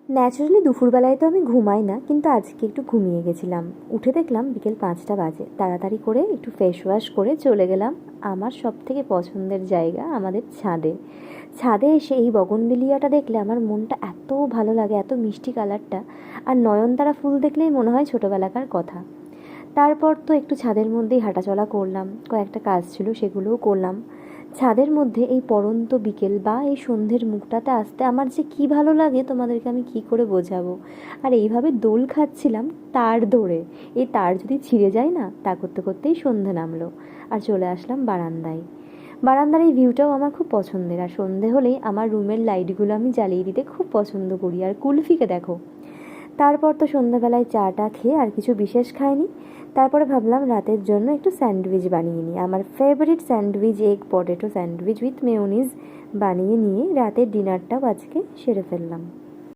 Naturally দুপুরবেলায় তো আমি ঘুমাই না, কিন্তু আজকে একটু ঘুমিয়ে গেছিলাম। উঠে দেখলাম বিকেল 5টা বাজে। তাড়াতাড়ি করে একটু ফেস ওয়াশ করে চলে গেলাম আমার সবথেকে পছন্দের জায়গা, আমাদের ছাদে। ছাদে এসে এই বগনভিলিয়াটা দেখলে আমার মনটা এত ভালো লাগে, এত মিষ্টি কালারটা। আর নয়নতারা ফুল দেখলেই মনে হয় ছোটোবেলাকার কথা। তারপর তো একটু ছাদের মধ্যেই হাঁটাচলা করলাম, কয়েকটা কাজ ছিল সেগুলোও করলাম। ছাদের মধ্যে এই পড়ন্ত বিকেল বা এই সন্ধ্যের মুখটাতে আসতে আমার যে কী ভালো লাগে তোমাদেরকে আমি কী করে বোঝাবো। আর এইভাবে দোল খাচ্ছিলাম তার ধরে। এই তার যদি ছিঁড়ে যায় না, তা করতে করতেই সন্ধে নামলো। আর চলে আসলাম বারান্দায়। বারান্দার এই ভিউটাও আমার খুব পছন্দের। আর সন্ধে হলেই আমার রুমের লাইটগুলো আমি জ্বালিয়ে দিতে খুব পছন্দ করি। আর কুলফিকে দেখো। তারপর তো সন্ধ্যাবেলায় চাটা খেয়ে আর কিছু বিশেষ খাইনি। তারপরে ভাবলাম রাতের জন্য একটু স্যান্ডউইচ বানিয়ে নিই। আমার favourite sandwich, egg potato sandwich with mayonnaise বানিয়ে নিয়ে রাতের ডিনারটাও আজকে সেরে ফেললাম।